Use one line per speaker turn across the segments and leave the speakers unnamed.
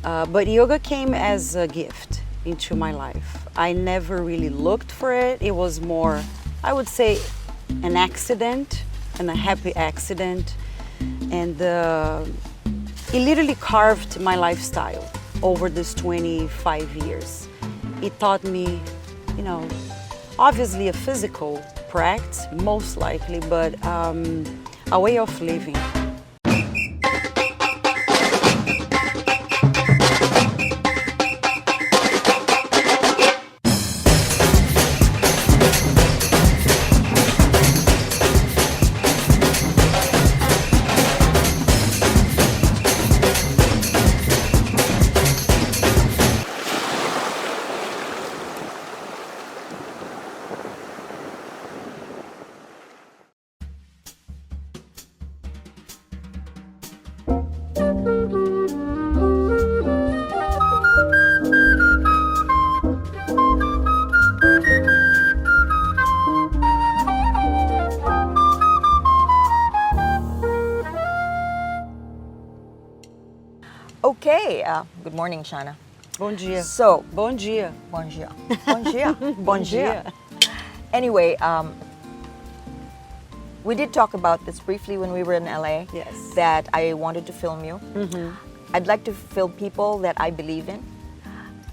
But yoga came as a gift into my life. I never really looked for it. It was more, I would say, an accident, and a happy accident. And it literally carved my lifestyle over these 25 years. It taught me, obviously a physical practice, most likely, but a way of living.
Okay, good morning, Chana.
Bom dia.
So,
Bom dia.
bon dia. Bon dia.
Bon dia.
Anyway, we did talk about this briefly when we were in LA.
Yes.
That I wanted to film you. I'd like to film people that I believe in.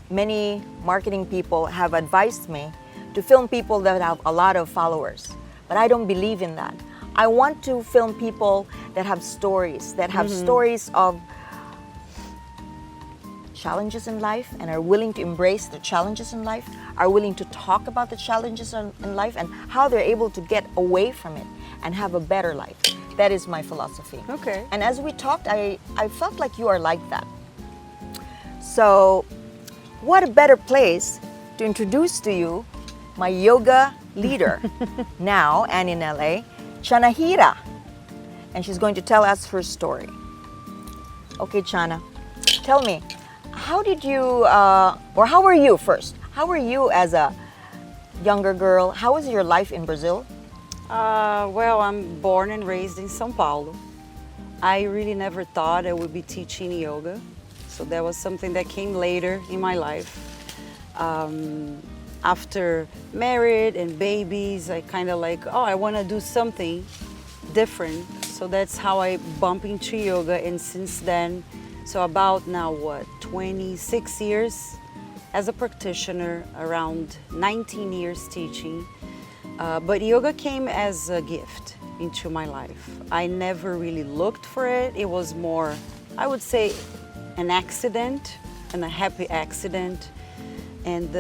Many marketing people have advised me to film people that have a lot of followers, but I don't believe in that. I want to film people that have stories, stories of challenges in life and are willing to embrace the challenges in life, are willing to talk about the challenges in life and how they're able to get away from it and have a better life. That is my philosophy.
Okay.
And as we talked, I felt like you are like that. So, what a better place to introduce to you my yoga leader now and in LA, Chanahira. And she's going to tell us her story. Okay, Chana, tell me, how did you, or how were you first? How were you as a younger girl? How was your life in Brazil?
Well, I'm born and raised in São Paulo. I really never thought I would be teaching yoga. So that was something that came later in my life. After married and babies, I kind of like, I want to do something different. So that's how I bump into yoga. And since then, so about now, 26 years as a practitioner, around 19 years teaching. But yoga came as a gift into my life. I never really looked for it. It was more, I would say, an accident, and a happy accident. And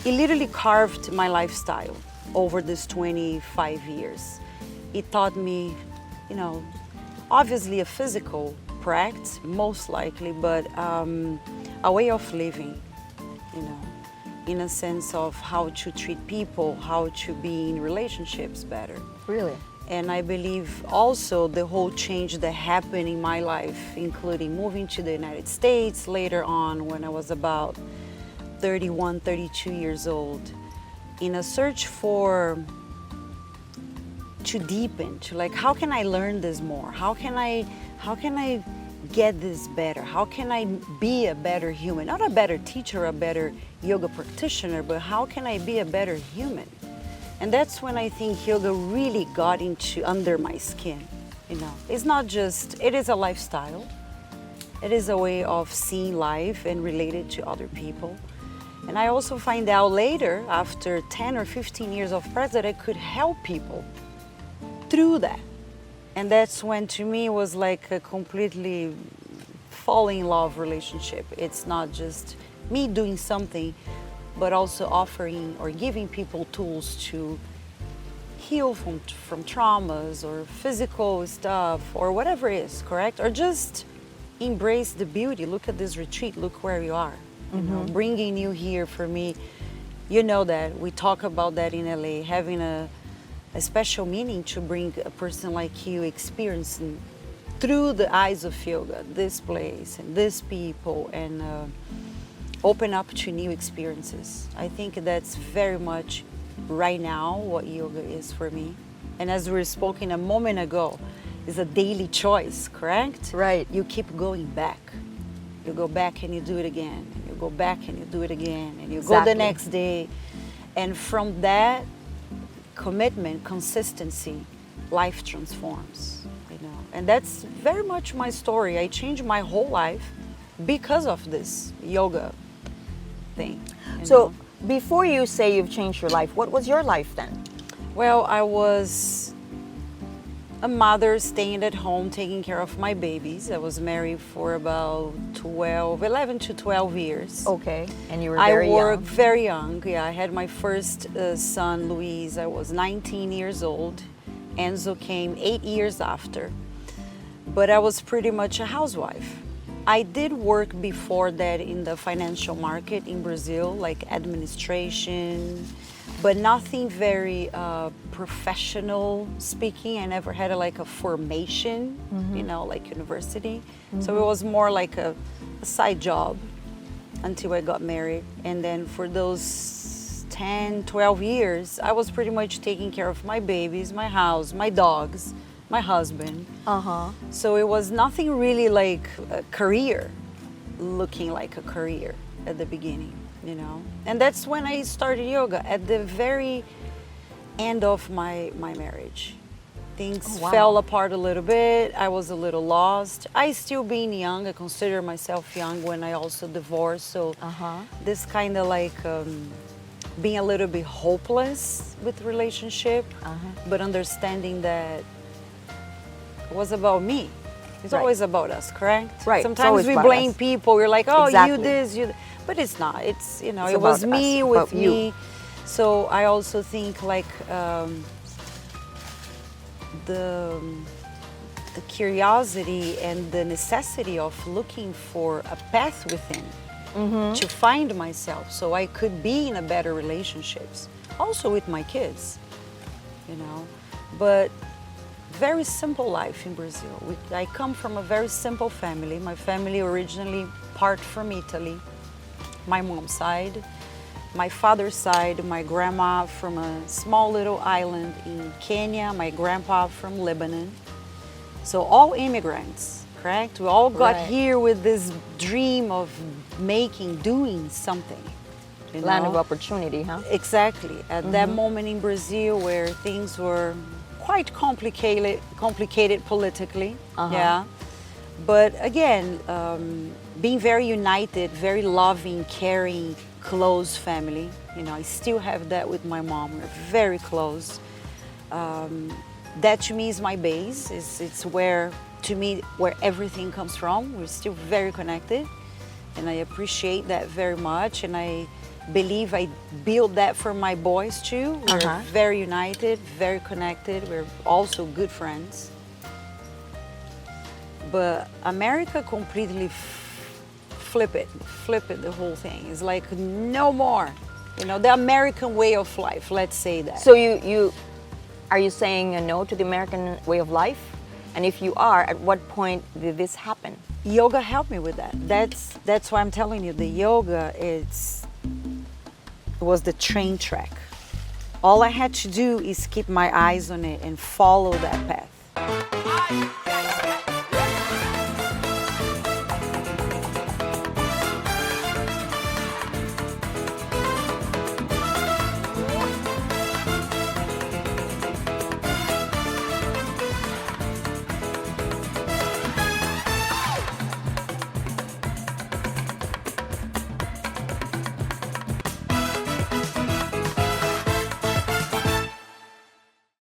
it literally carved my lifestyle over these 25 years. It taught me, obviously a physical practice, most likely, but a way of living, in a sense of how to treat people, how to be in relationships better.
Really?
And I believe also the whole change that happened in my life, including moving to the United States later on when I was about 31, 32 years old, in a search to deepen, to like, how can I learn this more? How can I get this better? How can I be a better human? Not a better teacher, a better yoga practitioner, but how can I be a better human? And that's when I think yoga really got under my skin. It's not just, it is a lifestyle. It is a way of seeing life and relate it to other people. And I also find out later, after 10 or 15 years of practice, that I could help people through that. And that's when, to me, it was like a completely falling in love relationship. It's not just me doing something, but also offering or giving people tools to heal from traumas or physical stuff or whatever it is, correct? Or just embrace the beauty. Look at this retreat, look where you are. Bringing you here for me, that we talk about that in LA, having a special meaning to bring a person like you experiencing through the eyes of yoga, this place and these people, and open up to new experiences. I think that's very much right now what yoga is for me. And as we were speaking a moment ago, it's a daily choice, correct?
Right.
You keep going back. You go back and you do it again, and you go back and you do it again, and you go
Exactly.
the next day. And from that commitment, consistency, life transforms, you know. And that's very much my story. I changed my whole life because of this yoga thing. you
So
know.
before you say you've changed your life, what was your life then?
Well, I was a mother staying at home taking care of my babies. I was married for about 11 to 12 years.
Okay, and you were
I
very
worked
young.
very young. Yeah, I had my first son, Luis. I was 19 years old. Enzo came 8 years after. But I was pretty much a housewife. I did work before that in the financial market in Brazil, like administration, but nothing very professional speaking. I never had like a formation, you know, like university. So it was more like a side job until I got married. And then for those 10, 12 years, I was pretty much taking care of my babies, my house, my dogs, my husband. So it was nothing really like a career, looking like a career at the beginning, you know. And that's when I started yoga, at the very end of my marriage. Things
wow.
fell apart a little bit. I was a little lost. I still being young, I consider myself young when I also divorced. So this kind of like being a little bit hopeless with relationship, but understanding that it was about me. It's
Right.
always about us, correct?
Right, it's
Sometimes
always
we
about
blame
us.
people. We're like, oh,
Exactly.
you this, you. But it's not. It's, you know,
It's
it was
about
me
us,
with
about you.
me. So I also think like the curiosity and the necessity of looking for a path within to find myself, so I could be in a better relationships, also with my kids, you know. But very simple life in Brazil. I come from a very simple family. My family originally part from Italy, my mom's side. My father's side, my grandma from a small little island in Kenya, my grandpa from Lebanon. So all immigrants, correct? We all got
Right.
here with this dream of doing something. you
Land
know?
of opportunity, huh?
Exactly. At that moment in Brazil where things were quite complicated politically, yeah. But again, being very united, very loving, caring, close family. You know, I still have that with my mom. We're very close. That to me is my base. It's where, to me, where everything comes from. We're still very connected, and I appreciate that very much. And I believe I build that for my boys too. We're very united, very connected. We're also good friends. But America completely flip it the whole thing. It's like no more, you know, the American way of life, let's say that.
So are you saying a no to the American way of life? And if you are, at what point did this happen?
Yoga helped me with that. That's why I'm telling you, the yoga was the train track. All I had to do is keep my eyes on it and follow that path.